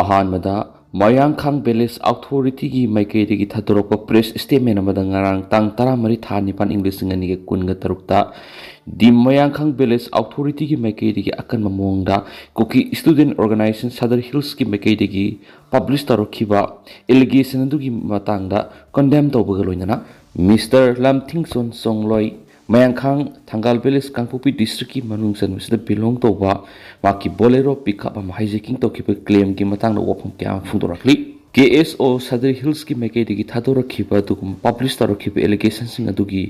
ꯑꯍꯥꯟꯕꯗ ꯃꯌꯥꯡꯈꯥꯡ ꯚꯤꯂꯦꯖ ꯑꯣꯊꯣꯔꯤꯇꯤꯒꯤ ꯃꯥꯏꯀꯩꯗꯒꯤ ꯊꯥꯗꯣꯔꯛꯄ press statement ꯑꯃꯗ ꯉꯔꯥꯡ ꯇꯥꯡ 13/9/2023ꯗ ꯗꯤ ꯃꯌꯥꯡꯈꯥꯡ ꯚꯤꯂꯦꯖ ꯑꯣꯊꯣꯔꯤꯇꯤꯒꯤ ꯃꯥꯏꯀꯩꯗꯒꯤ ꯑꯀꯟꯕ ꯃꯑꯣꯡꯗ ꯀꯨꯀꯤ ꯁ꯭ꯇꯨꯗꯦꯟꯠ ꯑꯣꯔꯒꯅꯥꯏꯖꯦꯁꯟ ꯁꯗꯔ ꯍꯤꯜꯁꯀꯤ ꯃꯥꯏꯀꯩꯗꯒꯤ ꯄꯕ꯭ꯂꯤꯁ ꯇꯧꯔꯛꯈꯤꯕ ꯑꯦꯂꯤꯒꯦꯁꯟ ꯑꯗꯨꯒꯤ ꯃꯇꯥꯡꯗ ꯀꯟꯗꯦꯝ ꯇꯧꯕꯒ ꯂꯣꯏꯅꯅ ꯃꯤꯁꯇꯔ ꯂꯝꯊꯤꯡꯆꯣꯟ ꯆꯣꯡꯂꯣꯏ ꯃꯌꯥꯡꯈꯥꯡ ꯊꯪꯒꯥꯜ ꯚꯤꯂꯦꯖ ꯀꯥꯡꯄꯣꯛꯄꯤ ꯗꯤꯁꯇ꯭ꯔꯤꯛꯀꯤ ꯃꯅꯨꯡ ꯆꯟꯕꯁꯤꯗ ꯕꯤꯂꯣꯡ ꯇꯧꯕ ꯃꯍꯥꯛꯀꯤ ꯕꯣꯂꯦꯔꯣ ꯄꯤꯛꯑꯞ ꯑꯃ ꯍꯥꯏꯖꯦꯀꯤꯡ ꯇꯧꯈꯤꯕ ꯀ꯭ꯂꯦꯝꯒꯤ ꯃꯇꯥꯡꯗ ꯋꯥꯐꯝ ꯀꯌꯥ ꯑꯃ ꯐꯣꯡꯗꯣꯔꯛꯂꯤ꯫ KSO ꯁꯗꯔ ꯍꯤꯜꯁꯀꯤ ꯃꯥꯏꯀꯩꯗꯒꯤ ꯊꯥꯗꯣꯔꯛꯈꯤꯕ ꯑꯗꯨꯒꯨꯝꯕ ꯄꯕ꯭ꯂꯤꯁ ꯇꯧꯔꯛꯈꯤꯕ ꯑꯦꯂꯤꯒꯦꯁꯟꯁꯤꯡ ꯑꯗꯨꯒꯤ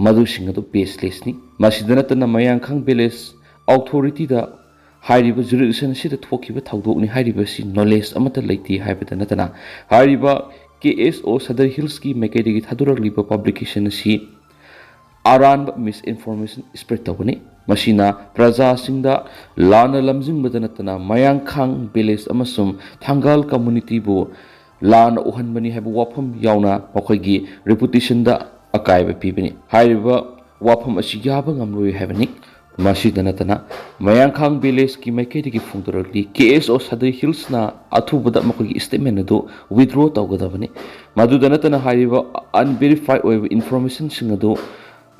ꯃꯗꯨꯁꯤꯡ ꯑꯗꯨ ꯕꯦꯁꯂꯦꯁꯅꯤ꯫ ꯃꯁꯤꯗ ꯅꯠꯇꯅ ꯃꯌꯥꯡꯈꯥꯡ ꯚꯤꯂꯦꯖ ꯑꯣꯊꯣꯔꯤꯇꯤꯗ ꯍꯥꯏꯔꯤꯕ ꯖꯨꯔꯤꯁꯟ ꯑꯁꯤꯗ ꯊꯣꯛꯈꯤꯕ ꯊꯧꯗꯣꯛꯅꯤ ꯍꯥꯏꯔꯤꯕꯁꯤ ꯅꯣꯂꯦꯖ ꯑꯃꯠꯇ ꯂꯩꯇꯦ ꯍꯥꯏꯕꯗ ꯅꯠꯇꯅ ꯍꯥꯏꯔꯤꯕ KSO ꯁꯗꯔ ꯍꯤꯜꯁꯀꯤ ꯃꯥꯏꯀꯩꯗꯒꯤ ꯊꯥꯗꯣꯔꯛꯂꯤꯕ ꯄꯕ꯭ꯂꯤꯀꯦꯁꯟ ꯑꯁꯤ ꯑꯔꯥꯟꯕ ꯃꯤꯁꯏꯟꯐꯣꯔꯃꯦꯁꯟ ꯁ꯭ꯄ꯭ꯔꯦꯗ ꯇꯧꯕꯅꯤ꯫ ꯃꯁꯤꯅ ꯄ꯭ꯔꯖꯥꯁꯤꯡꯗ ꯂꯥꯟꯅ ꯂꯝꯖꯤꯡꯕꯗ ꯅꯠꯇꯅ ꯃꯌꯥꯡꯈꯥꯡ ꯚꯤꯂꯦꯖ ꯑꯃꯁꯨꯡ ꯊꯪꯒꯥꯜ ꯀꯝꯃꯨꯅꯤꯇꯤꯕꯨ ꯂꯥꯟꯅ ꯎꯍꯟꯕꯅꯤ ꯍꯥꯏꯕ ꯋꯥꯐꯝ ꯌꯥꯎꯅ ꯃꯈꯣꯏꯒꯤ ꯔꯤꯄꯨꯇꯦꯁꯟꯗ ꯑꯀꯥꯏꯕ ꯄꯤꯕꯅꯤ꯫ ꯍꯥꯏꯔꯤꯕ ꯋꯥꯐꯝ ꯑꯁꯤ ꯌꯥꯕ ꯉꯝꯂꯣꯏ ꯍꯥꯏꯕꯅꯤ꯫ ꯃꯁꯤꯗ ꯅꯠꯇꯅ ꯃꯌꯥꯡꯈꯥꯡ ꯚꯤꯂꯦꯖꯀꯤ ꯃꯥꯏꯀꯩꯗꯒꯤ ꯐꯣꯡꯗꯣꯔꯛꯂꯤ KSO ꯁꯗꯔ ꯍꯤꯜꯁꯅ ꯑꯊꯨꯕꯗ ꯃꯈꯣꯏꯒꯤ ꯁ꯭ꯇꯦꯠꯃꯦꯟ ꯑꯗꯨ ꯋꯤꯗ꯭ꯔꯣ ꯇꯧꯒꯗꯕꯅꯤ꯫ ꯃꯗꯨꯗ ꯅꯠꯇꯅ ꯍꯥꯏꯔꯤꯕ ꯑꯟꯚꯦꯔꯤꯐꯥꯏꯗ ꯑꯣꯏꯕ ꯏꯟꯐꯣꯔꯃꯦꯁꯟꯁꯤꯡ ꯑꯗꯨ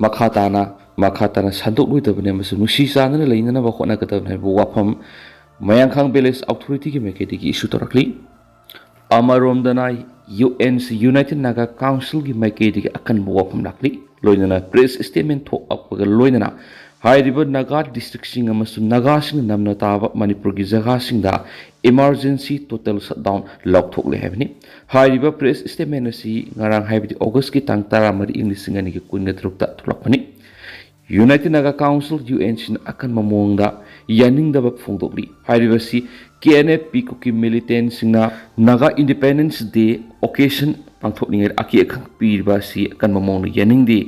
ꯃꯈꯥ ꯇꯥꯅ ꯁꯟꯗꯣꯛꯂꯣꯏꯗꯕꯅꯤ ꯑꯃꯁꯨꯡ ꯅꯨꯡꯁꯤ ꯆꯥꯟꯅꯅ ꯂꯩꯅꯅꯕ ꯍꯣꯠꯅꯒꯗꯕꯅꯤ ꯍꯥꯏꯕ ꯋꯥꯐꯝ ꯃꯌꯥꯡꯈꯥꯡ ꯚꯤꯂꯦꯖ ꯑꯣꯊꯣꯔꯤꯇꯤꯒꯤ ꯃꯥꯏꯀꯩꯗꯒꯤ ꯏꯁꯨ ꯇꯧꯔꯛꯂꯤ꯫ ꯑꯃꯔꯣꯝꯗꯅ UNC ꯌꯨꯅꯥꯏꯇꯦꯗ ꯅꯥꯒꯥ ꯀꯥꯎꯟꯁꯤꯜꯒꯤ ꯃꯥꯏꯀꯩꯗꯒꯤ ꯑꯀꯟꯕ ꯋꯥꯐꯝ ꯂꯥꯛꯂꯤ꯫ ꯂꯣꯏꯅꯅ ꯄ꯭ꯔꯦꯁ ꯁ꯭ꯇꯦꯠꯃꯦꯟ ꯊꯣꯛꯂꯛꯄꯒ ꯂꯣꯏꯅꯅ ꯍꯥꯏꯔꯤꯕ ꯅꯥꯒꯥ ꯗꯤꯁꯇ꯭ꯔꯤꯛꯁꯤꯡ ꯑꯃꯁꯨꯡ ꯅꯥꯒꯥꯁꯤꯡꯅ ꯅꯝꯅ ꯇꯥꯕ ꯃꯅꯤꯄꯨꯔꯒꯤ ꯖꯒꯥꯁꯤꯡꯗ ꯏꯃꯥꯔꯖꯦꯟꯁꯤ ꯇꯣꯇꯦꯜ ꯁꯠꯗꯥꯎꯟ ꯂꯥꯎꯊꯣꯛꯂꯦ ꯍꯥꯏꯕꯅꯤ꯫ ꯍꯥꯏꯔꯤꯕ ꯄ꯭ꯔꯦꯁ ꯁ꯭ꯇꯦꯠꯃꯦꯟ ꯑꯁꯤ ꯉꯔꯥꯡ ꯍꯥꯏꯕꯗꯤ ꯑꯣꯒꯁꯠꯀꯤ ꯇꯥꯡ 13/2023ꯗ ꯊꯣꯛꯂꯛꯄꯅꯤ꯫ ꯌꯨꯅꯥꯏꯇꯦꯗ ꯅꯥꯒꯥ ꯀꯥꯎꯟꯁꯤꯜ UNCꯅ ꯑꯀꯟꯕ ꯃꯑꯣꯡꯗ ꯌꯥꯅꯤꯡꯗꯕ ꯐꯣꯡꯗꯣꯛꯂꯤ꯫ ꯍꯥꯏꯔꯤꯕꯁꯤ Meetei-kuki ꯃꯤꯂꯤꯇꯦꯟꯠꯁꯤꯡꯅ ꯅꯥꯒꯥ ꯏꯟꯗꯤꯄꯦꯟꯗꯦꯟꯁ ꯗꯦ ꯑꯣꯀꯦꯖꯟ ꯄꯥꯡꯊꯣꯛꯂꯤꯉꯩꯗ ꯑꯀꯤ ꯑꯈꯪ ꯄꯤꯔꯤꯕ ꯑꯁꯤ ꯑꯀꯟꯕ ꯃꯑꯣꯡꯗ ꯌꯥꯅꯤꯡꯗꯦ꯫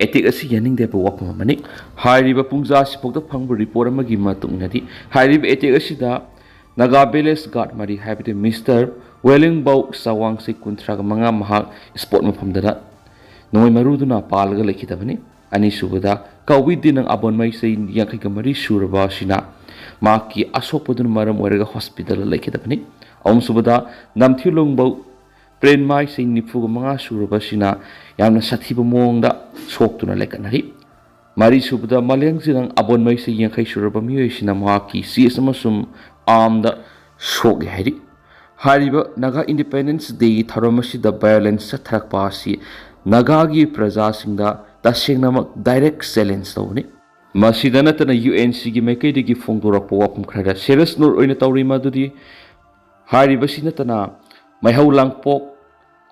ꯑꯦꯇꯦꯛ ꯑꯁꯤ ꯌꯥꯅꯤꯡꯗꯦ ꯍꯥꯏꯕ ꯋꯥꯐꯝ ꯑꯃꯅꯤ꯫ ꯍꯥꯏꯔꯤꯕ ꯄꯨꯡꯖꯥꯁꯤꯐꯥꯎꯗ ꯐꯪꯕ ꯔꯤꯄꯣꯔꯠ ꯑꯃꯒꯤ ꯃꯇꯨꯡ ꯏꯟꯅꯗꯤ ꯍꯥꯏꯔꯤꯕ ꯑꯦꯇꯦꯛ ꯑꯁꯤꯗ ꯅꯥꯒꯥ ꯚꯤꯂꯦꯖ ꯒꯥꯔꯗ ꯃꯔꯤ ꯍꯥꯏꯕꯗꯤ ꯃꯤꯁꯇꯔ ꯋꯦꯂꯤꯡꯕꯧ ꯆꯋꯥꯡꯁꯤ 35 ꯃꯍꯥꯛ ꯁ꯭ꯄꯣꯠ ꯃꯐꯝꯗ ꯅꯣꯡꯃꯩ ꯃꯔꯨꯗꯨꯅ ꯄꯥꯜꯂꯒ ꯂꯩꯈꯤꯗꯕꯅꯤ꯫ ꯑꯅꯤꯁꯨꯕꯗ ꯀꯧꯕꯤꯗꯤꯅꯪ ꯑꯕꯣꯟꯃꯩ ꯆꯍꯤ 54 ꯁꯨꯔꯕ ꯑꯁꯤꯅ ꯃꯍꯥꯛꯀꯤ ꯑꯁꯣꯛꯄꯗꯨꯅ ꯃꯔꯝ ꯑꯣꯏꯔꯒ ꯍꯣꯁꯄꯤꯇꯥꯜꯗ ꯂꯩꯈꯤꯗꯕꯅꯤ꯫ ꯑꯍꯨꯝꯁꯨꯕꯗ ꯅꯝꯊꯤꯂꯣꯡꯕꯧ ꯄ꯭ꯔꯦꯟꯃꯥꯏ ꯆꯍꯤ 45 ꯁꯨꯔꯕ ꯑꯁꯤꯅ ꯌꯥꯝꯅ ꯁꯥꯊꯤꯕ ꯃꯑꯣꯡꯗ ꯁꯣꯛꯇꯨꯅ ꯂꯩꯈꯠꯅꯔꯤ꯫ ꯃꯔꯤꯁꯨꯕꯗ ꯃꯂꯦꯡꯖꯤꯔꯪ ꯑꯕꯣꯟꯃꯩ ꯆꯍꯤ 50 ꯁꯨꯔꯕ ꯃꯤꯑꯣꯏꯁꯤꯅ ꯃꯍꯥꯛꯀꯤ ꯆꯦꯁ ꯑꯃꯁꯨꯡ ꯑꯥꯔꯝꯗ ꯁꯣꯛꯂꯦ ꯍꯥꯏꯔꯤ꯫ ꯍꯥꯏꯔꯤꯕ ꯅꯥꯒꯥ ꯏꯟꯗꯤꯄꯦꯟꯗꯦꯟꯁ ꯗꯦꯒꯤ ꯊꯧꯔꯝ ꯑꯁꯤꯗ ꯚꯥꯏꯑꯣꯂꯦꯟꯁ ꯆꯠꯊꯔꯛꯄ ꯑꯁꯤ ꯅꯥꯒꯥꯒꯤ ꯄ꯭ꯔꯖꯥꯁꯤꯡꯗ ꯇꯁꯦꯡꯅꯃꯛ ꯗꯥꯏꯔꯦꯛ ꯆꯦꯂꯦꯟꯖ ꯇꯧꯕꯅꯤ꯫ ꯃꯁꯤꯗ ꯅꯠꯇꯅ UNCꯒꯤ ꯃꯥꯏꯀꯩꯗꯒꯤ ꯐꯣꯡꯗꯣꯔꯛꯄ ꯋꯥꯐꯝ ꯈꯔꯗ ꯁꯦꯔꯤꯌꯁ ꯅꯣꯠ ꯑꯣꯏꯅ ꯇꯧꯔꯤ ꯃꯗꯨꯗꯤ ꯍꯥꯏꯔꯤꯕꯁꯤ ꯅꯠꯇꯅ ꯃꯩꯍꯧ ꯂꯥꯡꯄꯣꯛ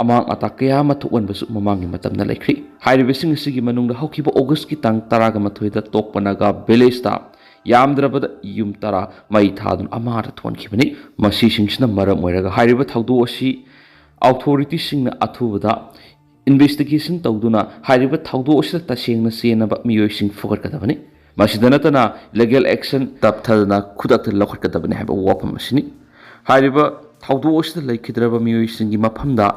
ꯑꯃꯥꯡ ꯑꯇꯥ ꯀꯌꯥ ꯑꯃ ꯊꯣꯛꯍꯟꯕꯁꯨ ꯃꯃꯥꯡꯒꯤ ꯃꯇꯝꯗ ꯂꯩꯈ꯭ꯔꯤ꯫ ꯍꯥꯏꯔꯤꯕꯁꯤꯡ ꯑꯁꯤꯒꯤ ꯃꯅꯨꯡꯗ ꯍꯧꯈꯤꯕ ꯑꯣꯒꯁꯠꯀꯤ ꯇꯥꯡ 13/ꯗ ꯇꯣꯛꯄ ꯅꯥꯒꯥ ꯚꯤꯂꯦꯖꯇ ꯌꯥꯝꯗ꯭ꯔꯕꯗ ꯌꯨꯝ 10 ꯃꯩ ꯊꯥꯗꯨꯅ ꯑꯃꯥꯡ ꯊꯣꯛꯍꯟꯈꯤꯕꯅꯤ꯫ ꯃꯁꯤꯁꯤꯡꯁꯤꯅ ꯃꯔꯝ ꯑꯣꯏꯔꯒ ꯍꯥꯏꯔꯤꯕ ꯊꯧꯗꯣꯛ ꯑꯁꯤ ꯑꯣꯊꯣꯔꯤꯇꯤꯁꯤꯡꯅ ꯑꯊꯨꯕꯗ ꯏꯟꯚꯦꯁꯇꯤꯒꯦꯁꯟ ꯇꯧꯗꯨꯅ ꯍꯥꯏꯔꯤꯕ ꯊꯧꯗꯣꯛ ꯑꯁꯤꯗ ꯇꯁꯦꯡꯅ ꯆꯦꯟꯅꯕ ꯃꯤꯑꯣꯏꯁꯤꯡ ꯐꯨꯒꯠꯀꯗꯕꯅꯤ꯫ ꯃꯁꯤꯗ ꯅꯠꯇꯅ ꯂꯤꯒꯦꯜ ꯑꯦꯛꯁꯟ ꯇꯞꯊꯗꯅ ꯈꯨꯗꯛꯇ ꯂꯧꯈꯠꯀꯗꯕꯅꯤ ꯍꯥꯏꯕ ꯋꯥꯐꯝ ꯑꯁꯤꯅꯤ꯫ ꯍꯥꯏꯔꯤꯕ ꯊꯧꯗꯣꯛ ꯑꯁꯤꯗ ꯂꯩꯈꯤꯗ꯭ꯔꯕ ꯃꯤꯑꯣꯏꯁꯤꯡꯒꯤ ꯃꯐꯝꯗ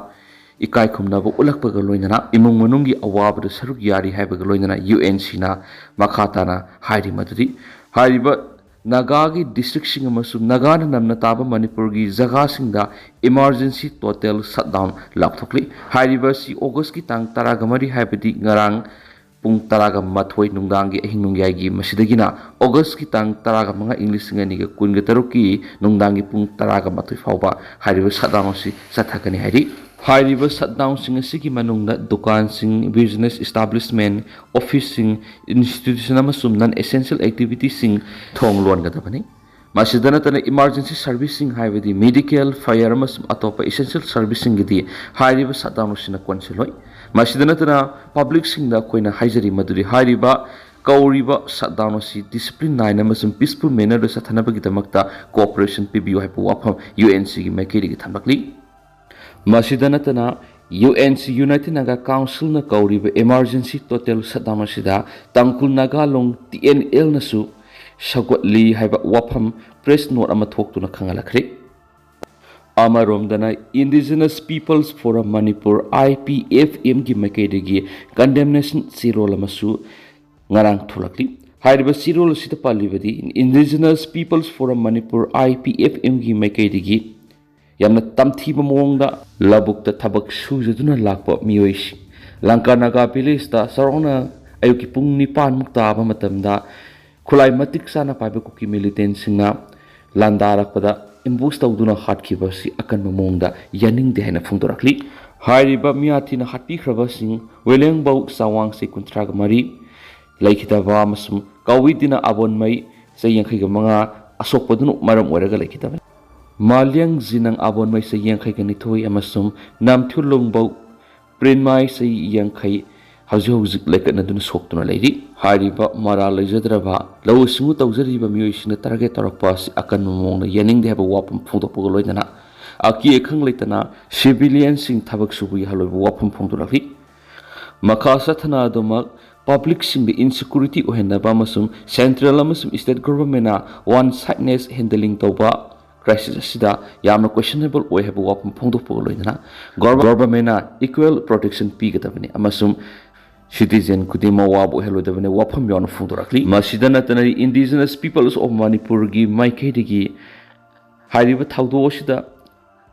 ꯏꯀꯥꯏ ꯈꯨꯝꯅꯕ ꯎꯠꯂꯛꯄꯒ ꯂꯣꯏꯅꯅ ꯏꯃꯨꯡ ꯃꯅꯨꯡꯒꯤ ꯑꯋꯥꯕꯗ ꯁꯔꯨꯛ ꯌꯥꯔꯤ ꯍꯥꯏꯕꯒ ꯂꯣꯏꯅꯅ UNCꯅ ꯃꯈꯥ ꯇꯥꯅ ꯍꯥꯏꯔꯤ ꯃꯗꯨꯗꯤ ꯍꯥꯏꯔꯤꯕ ꯅꯥꯒꯥꯒꯤ ꯗꯤꯁꯇ꯭ꯔꯤꯛꯁꯤꯡ ꯑꯃꯁꯨꯡ ꯅꯥꯒꯥꯅ ꯅꯝꯅ ꯇꯥꯕ ꯃꯅꯤꯄꯨꯔꯒꯤ ꯖꯒꯥꯁꯤꯡꯗ ꯏꯃꯥꯔꯖꯦꯟꯁꯤ ꯇꯣꯇꯦꯜ ꯁꯠꯗꯥꯎꯟ ꯂꯥꯎꯊꯣꯛꯂꯤ꯫ ꯍꯥꯏꯔꯤꯕ ꯑꯁꯤ ꯑꯣꯒꯁꯠꯀꯤ ꯇꯥꯡ 13 ꯍꯥꯏꯕꯗꯤ ꯉꯔꯥꯡ ꯄꯨꯡ 10:30 ꯅꯨꯡꯗꯥꯡꯒꯤ ꯑꯍꯤꯡ ꯅꯣꯡꯌꯥꯏꯒꯤ ꯃꯁꯤꯗꯒꯤꯅ ꯑꯣꯒꯁꯠꯀꯤ ꯇꯥꯡ 15/2023ꯒꯤ ꯅꯨꯡꯗꯥꯡꯒꯤ ꯄꯨꯡ 10:30 ꯐꯥꯎꯕ ꯍꯥꯏꯔꯤꯕ ꯁꯠꯗꯥꯎꯟ ꯑꯁꯤ ꯆꯠꯊꯒꯅꯤ ꯍꯥꯏꯔꯤ꯫ ꯍꯥꯏꯔꯤꯕ ꯁꯠꯗꯥꯎꯟꯁꯤꯡ ꯑꯁꯤꯒꯤ ꯃꯅꯨꯡꯗ ꯗꯨꯀꯥꯟꯁꯤꯡ, ꯕꯤꯖꯤꯅꯦꯁ ꯏꯁꯇꯥꯕ꯭ꯂꯤꯁꯃꯦꯟꯠ, ꯑꯣꯐꯤꯁꯁꯤꯡ, ꯏꯟꯁꯇꯤꯇ꯭ꯌꯨꯁꯟ ꯑꯃꯁꯨꯡ ꯅꯟ ꯑꯦꯁꯦꯟꯁꯤꯌꯦꯜ ꯑꯦꯛꯇꯤꯚꯤꯇꯤꯁꯤꯡ ꯊꯣꯡ ꯂꯣꯟꯒꯗꯕꯅꯤ꯫ ꯃꯁꯤꯗ ꯅꯠꯇꯅ ꯏꯃꯥꯔꯖꯦꯟꯁꯤ ꯁꯔꯚꯤꯁꯁꯤꯡ ꯍꯥꯏꯕꯗꯤ ꯃꯦꯗꯤꯀꯦꯜ, ꯐꯥꯌꯔ ꯑꯃꯁꯨꯡ ꯑꯇꯣꯞꯄ ꯏꯁꯦꯟꯁꯤꯌꯦꯜ ꯁꯔꯚꯤꯁꯁꯤꯡꯒꯤꯗꯤ ꯍꯥꯏꯔꯤꯕ ꯁꯠꯗꯥꯎꯟ ꯑꯁꯤꯅ ꯀꯣꯟꯁꯤꯜꯂꯣꯏ꯫ ꯃꯁꯤꯗ ꯅꯠꯇꯅ ꯄꯕ꯭ꯂꯤꯛꯁꯤꯡꯗ ꯑꯩꯈꯣꯏꯅ ꯍꯥꯏꯖꯔꯤ ꯃꯗꯨꯗꯤ ꯍꯥꯏꯔꯤꯕ ꯀꯧꯔꯤꯕ ꯁꯠꯗꯥꯎꯟ ꯑꯁꯤ ꯗꯤꯁꯤꯄ꯭ꯂꯤꯟ ꯅꯥꯏꯅ ꯑꯃꯁꯨꯡ ꯄꯤꯁꯐꯨꯜ ꯃꯦꯅꯔꯗ ꯆꯠꯊꯅꯕꯒꯤꯗꯃꯛꯇ ꯀꯣꯑꯣꯄꯔꯦꯁꯟ ꯄꯤꯕꯤꯌꯨ ꯍꯥꯏꯕ ꯋꯥꯐꯝ UNCꯒꯤ ꯃꯥꯏꯀꯩꯗꯒꯤ ꯊꯝꯂꯛꯂꯤ꯫ ꯃꯁꯤꯗ ꯅꯠꯇꯅ UNC ꯌꯨꯅꯥꯏꯇꯦꯗ ꯅꯥꯒꯥ ꯀꯥꯎꯟꯁꯤꯜꯅ ꯀꯧꯔꯤꯕ ꯏꯃꯥꯔꯖꯦꯟꯁꯤ ꯇꯣꯇꯦꯜ ꯁꯠꯗꯥꯎꯟ ꯑꯁꯤꯗ ꯇꯥꯡꯈꯨꯜ ꯅꯥꯒꯥꯂꯣꯡ TNLꯅꯁꯨ ꯁꯧꯒꯠꯂꯤ ꯍꯥꯏꯕ ꯋꯥꯐꯝ ꯄ꯭ꯔꯦꯁ ꯅꯣꯠ ꯑꯃ ꯊꯣꯛꯇꯨꯅ ꯈꯪꯍꯜꯂꯛꯈ꯭ꯔꯦ꯫ ꯑꯃꯔꯣꯝꯗꯅ ꯏꯟꯗꯤꯖꯤꯅꯁ ꯄꯤꯄꯜꯁ ꯐꯣꯔꯝ ꯃꯅꯤꯄꯨꯔ IPFMꯒꯤ ꯃꯥꯏꯀꯩꯗꯒꯤ ꯀꯟꯗꯦꯝꯅꯦꯁꯟ ꯆꯦꯔꯣꯜ ꯑꯃꯁꯨ ꯉꯔꯥꯡ ꯊꯣꯛꯂꯛꯂꯤ꯫ Hariba Sirol Sita Palibadi, Indigenous Peoples Forum Manipur IPFM gi Meetei-kuki, Yamna Tamthiba Mongda, Labuk the Tabak Shuzaduna Lakpa Mioish, Lanka Naga Pilista, Sarona Ayuki Pung Nipan Mukta Matamda, Kulai Matik Sana Kuki militant Singna, Landarakpada, Imbusta Uduna Hatkibasi, Akan Mamongda, Yaning de Hena Fundurakli, Hariba Miatina Hati Kravasing, William Bau Sawang Se Kuntragamari, Laikitava Masum, Kawidina Abon Mai, sayang kay mga asokpadun maram oraga laikitava. Malyang zinang abon mai sayang kay ganitoy amasum, namtulong bau, prinmai sayang kay Hauzik like na dun sok na lady. Hariba maralay zadraba, law sungu tawzariba miyos na target tarakpas akan mong na yaning de have a wapam photo pugaloy na. Aki ekang litana, civilians sing tabak subuy haloy wapam pungturafi. Makasa tanadumag, public sing the insecurity o hendaba masum, central amasum state government na one-sidedness handling tawba. Crisis asida yamna questionable o have a wapam pungto pugaloy na. Government na equal protection pigatabani amasum citizen kudima wabu hello davane wapam yon fundurakli masidana tanari indigenous peoples of Manipur gi maikedi hariba thawdo sida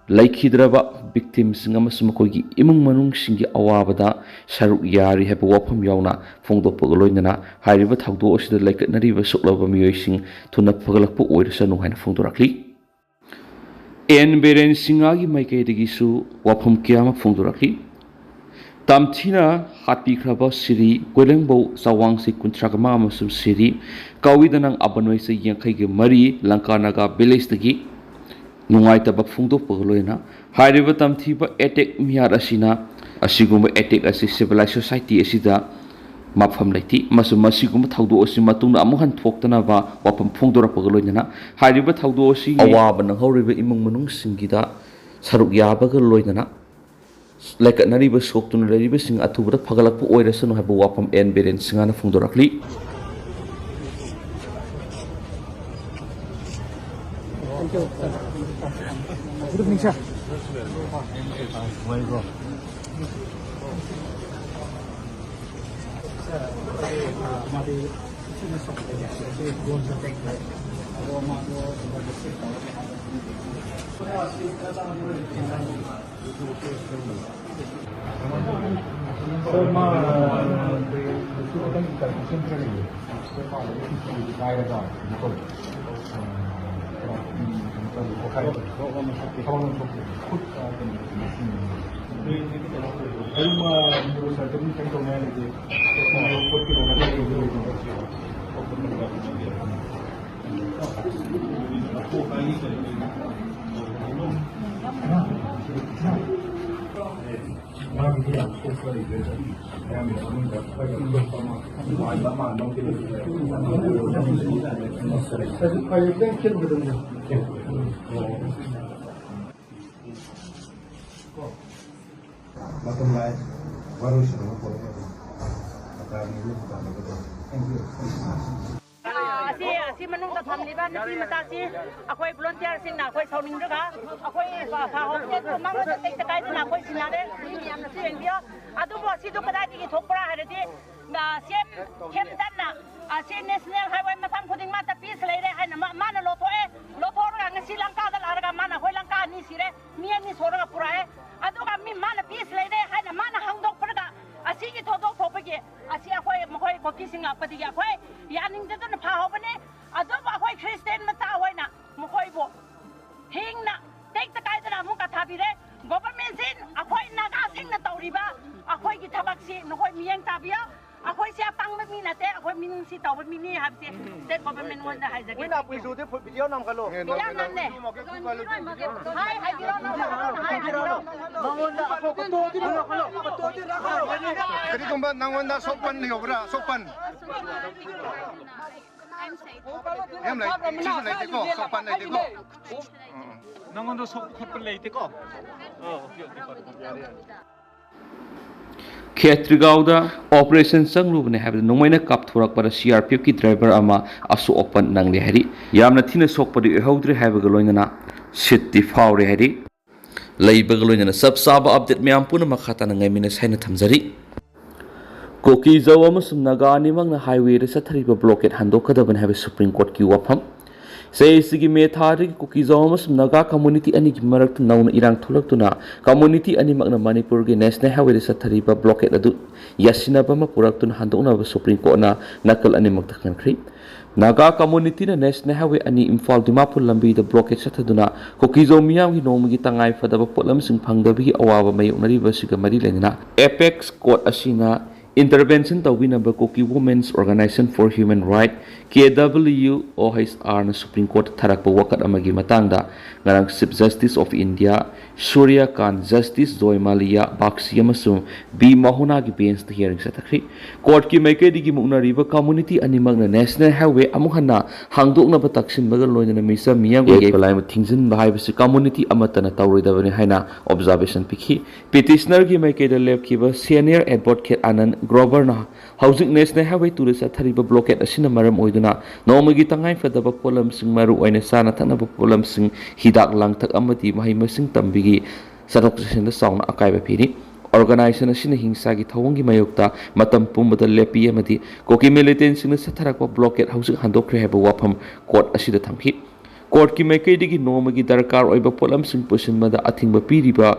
laikhidraba victims ngamasum ko gi imung manung singi awabada saruk yari have wapam yawna fungdo pagloinana hariba thawdo sida laiknari ba suklaba miyoising thuna pagalakpu oirasanu haina fundurakli en beren singagi maikedi su wapam kiyama fundurakli Tamtina hati kraba siri Gwelengbo sawang si kuntragama amasum siri kawidanang abanway sa yang kay mari Lanka Naga village tagi nungay tabak fungdo pagloy na hariba tamtiba etek miyar asina asiguma etek asi civilized society asida mapfam laiti masum masiguma thawdo asi matungna amuhan thoktana ba wapam fungdora pagloy na hariba thawdo asi awaba nang horiba imong manung singida saruk yabaga loy na like nariba sok tu nariba sing atubra pagalak po oira sanu habu wapam en beren singana fungdorakli si manung ta thamli ba ni mata si akoi volunteer sing na akoi sounding daga akoi fa hokne to mang ta tek kai na akoi sinare ni am na si endio adu bo si do kada di thokpra harati na sem kem dan na si national highway matam khuding ma ta peace lai re hai na ma na lo tho ra nga Sri Lanka da larga ma na hoi Lanka ni sire mi ni sora pura hai adu ga mi ma na peace lai re hai na ma na hang dok pra asigi thodok thopage asi akoi mokoi koki singa pati akoi yaning de na pha hobane adu akoi Christian mata hoina mokoi bo hingna tek ta kai da mu ka thabire government sin akoi naga sing na tawriba akoi gi thabak si nokoi miyang tabia akoi sia pang mi na te akoi min si taw mi ni habse state government won da haijage wina puisu de video nam kalo video nam ne hai video nam hai bangon da ako ko to di na kalo to di na kalo kadi kumba nangon da sopan ni obra sopan em lại chỉ là cái cổ sopan này cái cổ nangon da sopan lai te ko Ketrigauda operation sanglubne have no maina kap thorak para CRPF ki driver ama asu open nang le hari yamna thina sok padi hodre have galoina city faure hari lay bagaloina sab saba update me ampuna makhata nang ngai mina saina thamjari Kuki Zau amasung Naga animangna highway da sathariba blockade handokadaban have Supreme Court ki wafam. Say sigi me thari Kuki Zau amasung Naga community ani ki marak nauna irang thulaktuna community ani magna Manipur gi national highway da sathariba blockade adu yasinaba ma puraktun handokna Supreme Court na nakal ani magtakhan khri. Naga community na national highway ani Imphal Dimapur lambi da blockade sathaduna Kuki Zau miyam gi nomagi tangai fadaba potlam sing phangdabi awaba mayonari basiga mari lenina apex court asina intervention tawinaba Kuki Women's Organization for Human Rights KWOHR na Supreme Court tharakpa wakat amagi matangda ngarang Chief Justice of India Surya Khan Justice Joy Malia Baxi amasung B Mahuna gi bench the hearing satakri court ki maikedi gi muknariba community animak na national highway amuhanna hangdokna ba taksin bagal loina misa miyang gi palai thingjin bahai basi community amatana tawroidabani haina observation pikhi petitioner gi maikeda lab ki ba senior advocate Anand Grover na housing national highway to sa thariba blockade asina maram oiduna nomagi tangai fadaba polam sing maru oina sana thanaba polam sing hidak langtak amati mahai masing tambigi sadok senda sauna akaiba phiri organization asina hingsa gi thawongi mayokta matam pumbada lepi amati Kuki militants sing satharakwa blockade housing handokre heba wafam court asida thamki court ki maikaidigi nomagi darkar oiba polam sing pusinmada athingba piriba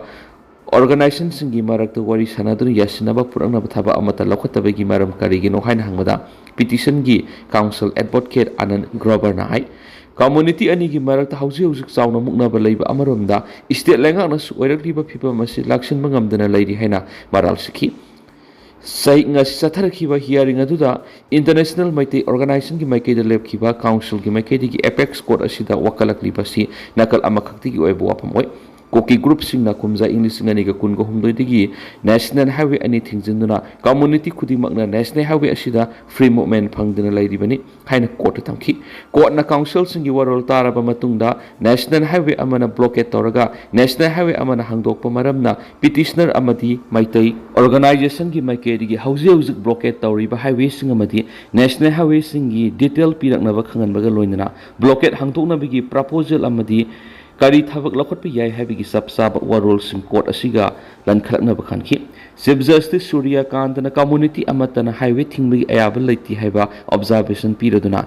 organization singi marak to wari sanadun yasinaba purangna bathaba amata lokhataba gi maram karigi no haina hangmada petition gi council advocate Anand Grover na hai community ani gi marak ta hausi chauna mukna ba leiba amaromda state lenga na su oirakliba phiba masi lakshin mangamdana leiri haina maral sikhi sai nga satharakhiba hearing aduda international Meetei organization gi maikei da lepkhiba council gi maikei gi apex court asida wakalakliba si nakal amakhakti gi oibu wapamoi Kuki group singna kumza English ngani ga kun go humdoi digi national highway ani thingjinduna community khudimakna national highway asida free movement phangdina lairibani haina court tamki court na council singi warol taraba matungda national highway amana blockade toraga national highway amana hangdokpa maramna petitioner amadi Meetei organization gi maike digi hausi blockade toriba highway sing amadi national highway singi detail pirakna ba khangan baga loinana blockade hangdokna bigi proposal amadi kari thabak lakhot pi yai habigi sabsab warol sim court asiga lan khalakna bakhanki Chief Justice Surya Khan na community amatana highway thingbi ayabal leiti haiba observation piraduna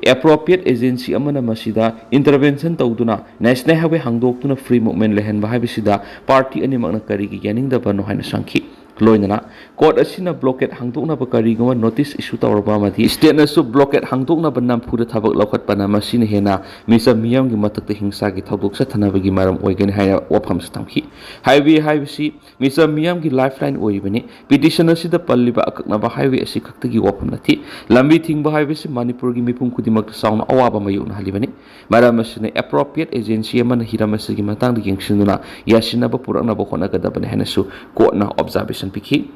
appropriate agency amana masida intervention tawduna national highway hangdoktuna free movement lehen ba habisida party animakna kari gi yaning da bano haina sankhi loinana court asina blockade hangdokna ba kari goma notice issue tawrba mati state na su blockade hangdokna ba nam phuda thabak lokhat pana masina hena misa miyam gi matakta hingsa gi thodok sa thana bagi maram oigani haya wafam stamki highway highway misa miyam gi lifeline oibani petition asida palliba akakna ba highway asi khakta gi wafam nati lambi thing ba highway si Manipur gi mipum kudimak sauna awaba mayuna halibani maram asina appropriate agency amana hiramasi gi matang di yengsinuna yasina ba purakna ba khona gadabani hena su court na observation pikhi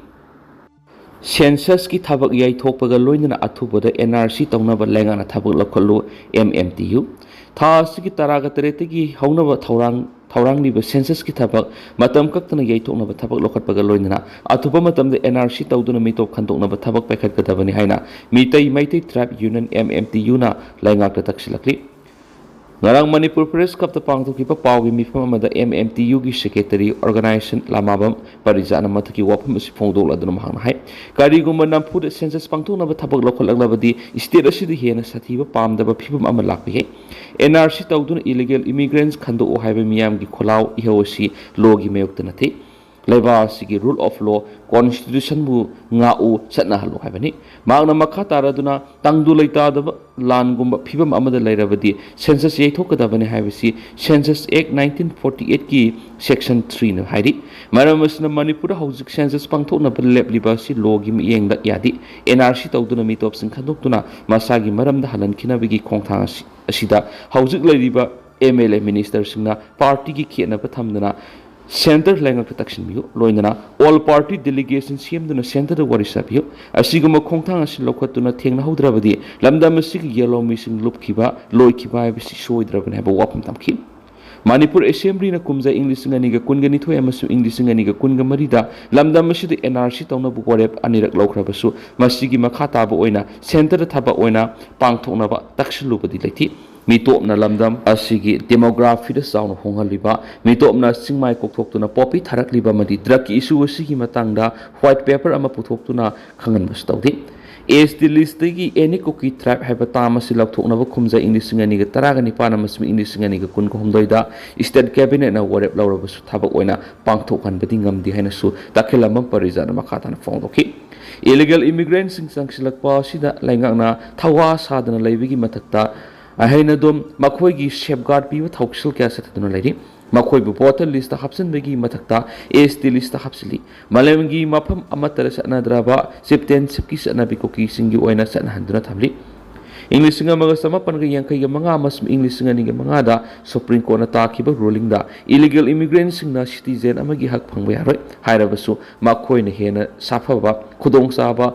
census ki thabak yai thokpaga loinana athuboda NRC tawnaba lengana thabak lokhollu MMTU thas ki taraga terete gi haunaba thaurang liba census ki thabak matam kaktana yai thoknaba thabak lokhatpaga loinana athuba matamda NRC tawduna mitop khandoknaba thabak paikhat kadabani haina Meetei Tribe Union MMTU na lengak ta taksilakli ngarang Manipur Press Club ta pangthokipa pawgi mifam amada MMTU gi secretary organization lamabam parijana mathaki wapam si phongdol aduna mahang hai karigumba namphud census pangthona ba thabak lokhollaglabadi state asidi hena sathiba pamdaba phibam ama lakpi hai NRC tawduna illegal immigrants khando o haiba miyam gi kholaw ihosi logi mayokta nathi leba sigi rule of law constitution bu nga u chatna halu haibani magna makha taraduna tangdu leita da lan gumba phibam amada leirabadi census yai thokadabani haibasi census act 1948 ki section 3 na hairi maramasna Manipur housing census pangthokna lebliba si logi miyengda yadi NRC tawduna mitop sing khandoktuna masagi maramda halan khinabigi khongthang asida housing leiriba MLA minister singna party ki khena pathamdana center lenga protection biu loinana all party delegation siamduna center da warisa biu asiguma khongthang asi lokhatuna thengna hodrabadi lamda masig yellow missing lupkiba loikiba bisi soidrabane ba wapam tamki Manipur Assembly na kumza English ngani ga kungani thoi amasu English ngani ga kunga marida lamda masida NRC tawna bu warep anirak lokrabasu masigi makha taba oina center da thaba oina pangthokna ba takshilubadi laithi ꯃꯤꯇꯣꯞꯅ ꯂꯝꯗꯝ ꯑꯁꯤꯒꯤ ꯗꯦꯃꯣꯒ꯭ꯔꯥꯐꯤꯗ ꯆꯥꯎꯅ ꯍꯣꯡꯍꯜꯂꯤꯕ ꯃꯤꯇꯣꯞꯅ ꯆꯤꯡꯃꯥꯏ ꯀꯣꯛꯊꯣꯛꯇꯨꯅ poppy ꯊꯥꯔꯛꯂꯤꯕ ꯑꯃꯗꯤ ꯗ꯭ꯔꯒꯀꯤ ꯏꯁꯨ ꯑꯁꯤꯒꯤ ꯃꯇꯥꯡꯗ white paper ꯑꯃ ꯄꯨꯊꯣꯛꯇꯨꯅ ꯈꯪꯍꯟꯕꯁꯨ ꯇꯧꯗꯦ ꯑꯦꯁ ꯂꯤꯁꯇꯒꯤ ꯑꯦꯅꯤ ꯀꯨꯀꯤ ꯇ꯭ꯔꯥꯏꯕ ꯍꯥꯏꯕ ꯇꯥꯝ ꯑꯁꯤ ꯂꯧꯊꯣꯛꯅꯕ ꯈꯨꯝꯖ ꯏꯪ 2019 ꯑꯃꯁꯨꯡ ꯏꯪ 2019 ꯏꯁꯇꯦꯠ ꯀꯦꯕꯤꯅꯦꯠꯅ ꯋꯥꯔꯦꯞ ꯂꯧꯔꯕꯁꯨ ꯊꯕꯛ ꯑꯣꯏꯅ ꯄꯥꯡꯊꯣꯛꯍꯟꯕꯗꯤ ꯉꯝꯗꯦ ꯍꯥꯏꯅꯁꯨ ꯇꯈꯤꯂꯝꯕꯝ ꯄꯔꯤꯖꯥꯅ ꯃꯈꯥ ꯇꯥꯅ ꯐꯣꯡꯗꯣꯛꯈꯤ ꯏꯂꯤꯒꯦꯜ ꯏꯃꯤꯒ꯭ꯔꯦꯟꯠꯁꯤꯡ ꯆꯪꯁꯤꯜꯂꯛꯄ ꯑꯁꯤꯗ ꯂꯩꯉꯥꯛꯅ ꯊꯋꯥ ꯁꯥꯗꯅ ꯂꯩꯕꯒꯤ ꯃꯊꯛꯇ ꯑꯍꯩꯅꯗꯨꯝ ꯃꯈꯣꯏꯒꯤ ꯁꯦꯐꯒꯥꯔꯗ ꯄꯤꯕ ꯊꯧꯁꯤꯜ ꯀꯌꯥ ꯆꯠꯊꯗꯨꯅ ꯂꯩꯔꯤ ꯃꯈꯣꯏꯕꯨ ꯚꯣꯇꯔ ꯂꯤꯁꯇ ꯍꯥꯞꯆꯤꯟꯕꯒꯤ ꯃꯊꯛꯇ ꯑꯦꯁ ꯂꯤꯁꯇ ꯍꯥꯞꯆꯤꯜꯂꯤ ꯃꯥꯂꯦꯝꯒꯤ ꯃꯐꯝ ꯑꯃꯠꯇꯗ ꯆꯠꯅꯗ꯭ꯔꯕ ꯆꯤꯞꯇꯦꯟꯁꯤꯞꯀꯤ ꯆꯠꯅꯕꯤ ꯀꯨꯀꯤꯁꯤꯡꯒꯤ ꯑꯣꯏꯅ ꯆꯠꯅꯍꯟꯗꯨꯅ ꯊꯝꯂꯤ ꯏꯪ 1985 ꯑꯃꯁꯨꯡ ꯏꯪ 2005ꯗ ꯁꯨꯄ꯭ꯔꯤꯝ ꯀꯣꯔꯠꯅ ꯇꯥꯈꯤꯕ ꯔꯨꯂꯤꯡꯗ ꯏꯂꯤꯒꯦꯜ ꯏꯃꯤꯒ꯭ꯔꯦꯟꯠꯁꯤꯡꯅ ꯁꯤꯇꯤꯖꯦꯟ ꯑꯃꯒꯤ ꯍꯛ ꯐꯪꯕ ꯌꯥꯔꯣꯏ ꯍꯥꯏꯔꯕꯁꯨ ꯃꯈꯣꯏꯅ ꯍꯦꯟꯅ ꯁꯥꯐꯕ ꯈꯨꯗꯣꯡꯆꯥꯕ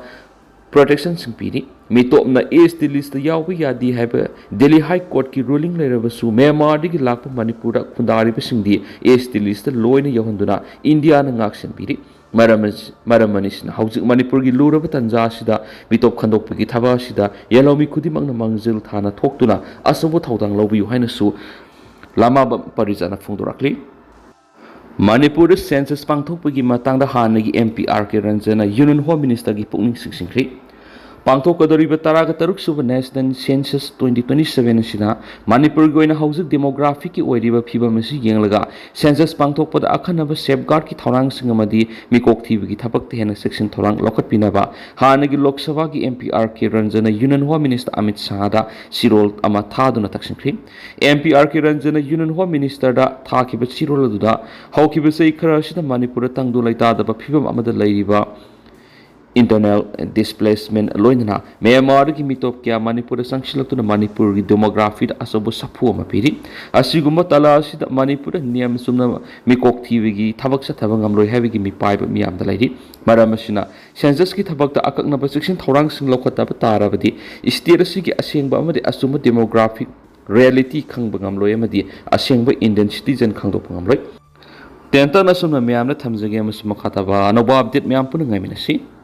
ꯄ꯭ꯔꯣꯇꯦꯛꯁꯟꯁꯤꯡ ꯄꯤꯔꯤ ꯃꯤꯇꯣꯞꯅ ꯑꯦꯁ ꯂꯤꯁꯇ ꯌꯥꯎꯕ ꯌꯥꯗꯦ ꯍꯥꯏꯕ ꯗꯦꯜꯂꯤ ꯍꯥꯏ ꯀꯣꯔꯠꯀꯤ ꯔꯨꯂꯤꯡ ꯂꯩꯔꯕꯁꯨ ꯃ꯭ꯌꯥꯟꯃꯥꯔꯗꯒꯤ ꯂꯥꯛꯄ ꯃꯅꯤꯄꯨꯔꯗ ꯈꯨꯟꯗꯥꯔꯤꯕꯁꯤꯡꯗꯤ ꯑꯦꯁ ꯂꯤꯁꯇ ꯂꯣꯏꯅ ꯌꯧꯍꯟꯗꯨꯅ ꯏꯟꯗꯤꯌꯥꯅ ꯉꯥꯛꯁꯦꯟꯕꯤꯔꯤ ꯃꯔꯝ ꯑꯁꯤꯅ ꯍꯧꯖꯤꯛ ꯃꯅꯤꯄꯨꯔꯒꯤ ꯂꯨꯔꯕ ꯇꯟꯖꯥ ꯑꯁꯤꯗ ꯃꯤꯇꯣꯞ ꯈꯟꯗꯣꯛꯄꯒꯤ ꯊꯕꯛ ꯑꯁꯤꯗ ꯌꯦꯜꯍꯧꯃꯤ ꯈꯨꯗꯤꯡꯃꯛꯅ ꯃꯥꯡꯖꯤꯜ ꯊꯥꯅ ꯊꯣꯛꯇꯨꯅ ꯑꯆꯧꯕ ꯊꯧꯗꯥꯡ ꯂꯧꯕꯤꯌꯨ ꯍꯥꯏꯅꯁꯨ ꯂꯃꯥꯕꯝ ꯄꯔꯤꯖꯥꯅ ꯐꯣꯡꯗꯣꯔꯛꯂꯤ ꯃꯅꯤꯄꯨꯔꯗ ꯁꯦꯟꯁꯁ ꯄꯥꯡꯊꯣꯛꯄꯒꯤ ꯃꯇꯥꯡꯗ ꯍꯥꯟꯅꯒꯤ MP R.K. ꯔꯟꯖꯟꯅ ꯌꯨꯅꯤꯌꯟ ꯍꯣꯝ ꯃꯤꯅꯤꯁꯇꯔꯒꯤ ꯄꯨꯛꯅꯤꯡ ꯆꯤꯡꯁꯤꯟꯈ꯭ꯔꯦ ꯄꯥꯡꯊꯣꯛꯀꯗꯧꯔꯤꯕ 13 ꯁꯨꯕ ꯅꯦꯁꯅꯦꯜ ꯁꯦꯟꯁꯁ 2027 ꯑꯁꯤꯅ ꯃꯅꯤꯄꯨꯔꯒꯤ ꯑꯣꯏꯅ ꯍꯧꯖꯤꯛ ꯗꯦꯃꯣꯒ꯭ꯔꯥꯐꯤꯛꯀꯤ ꯑꯣꯏꯔꯤꯕ ꯐꯤꯕꯝ ꯑꯁꯤ ꯌꯦꯡꯂꯒ ꯁꯦꯟꯁꯁ ꯄꯥꯡꯊꯣꯛꯄꯗ ꯑꯈꯟꯅꯕ ꯁꯦꯐꯒꯥꯔꯗꯀꯤ ꯊꯧꯔꯥꯡꯁꯤꯡ ꯑꯃꯗꯤ ꯃꯤꯀꯣꯛ ꯊꯤꯕꯒꯤ ꯊꯕꯛꯇ ꯍꯦꯟꯅ ꯆꯦꯛꯁꯤꯟ ꯊꯧꯔꯥꯡ ꯂꯧꯈꯠꯄꯤꯅꯕ ꯍꯥꯟꯅꯒꯤ ꯂꯣꯛ ꯁꯚꯥꯒꯤ MP R.K. ꯔꯟꯖꯟꯅ ꯌꯨꯅꯤꯌꯟ ꯍꯣꯝ ꯃꯤꯅꯤꯁꯇꯔ ꯑꯃꯤꯠ ꯁꯥꯍꯗ ꯆꯤꯔꯣꯜ ꯑꯃ ꯊꯥꯗꯨꯅ ꯇꯛꯁꯤꯟꯈ꯭ꯔꯦ MP R.K. ꯔꯟꯖꯟꯅ ꯌꯨꯅꯤꯌꯟ ꯍꯣꯝ ꯃꯤꯅꯤꯁꯇꯔꯗ ꯊꯥꯈꯤꯕ ꯆꯤꯔꯣꯜ ꯑꯗꯨꯗ ꯍꯧꯈꯤꯕ ꯆꯍꯤ ꯈꯔ ꯑꯁꯤꯗ ꯃꯅꯤꯄꯨꯔꯗ ꯇꯪꯗꯨ ꯂꯩꯇꯥꯗꯕ ꯐꯤꯕꯝ ꯑꯃꯗ ꯂꯩꯔꯤꯕ internal displacement loinana Myanmar-dagi mitop kya Manipur sangsilakuna Manipur-gi demography-da asobo sapu ama piri asigumba tala asida Manipur niyam sumna mikok thibigi thabak sa thabang amloi habigi mi paiba miyam da lairi maram asina census-gi thabak-da akaknaba section thorang sing lokhataba tarabadi state asigi asengba amadi asumba demographic reality khangba ngamloi amadi asengba Indian citizen khangdok ngamloi tenta na sumna miyam na thamjage amas makhataba anoba update miyam puna ngaiminasi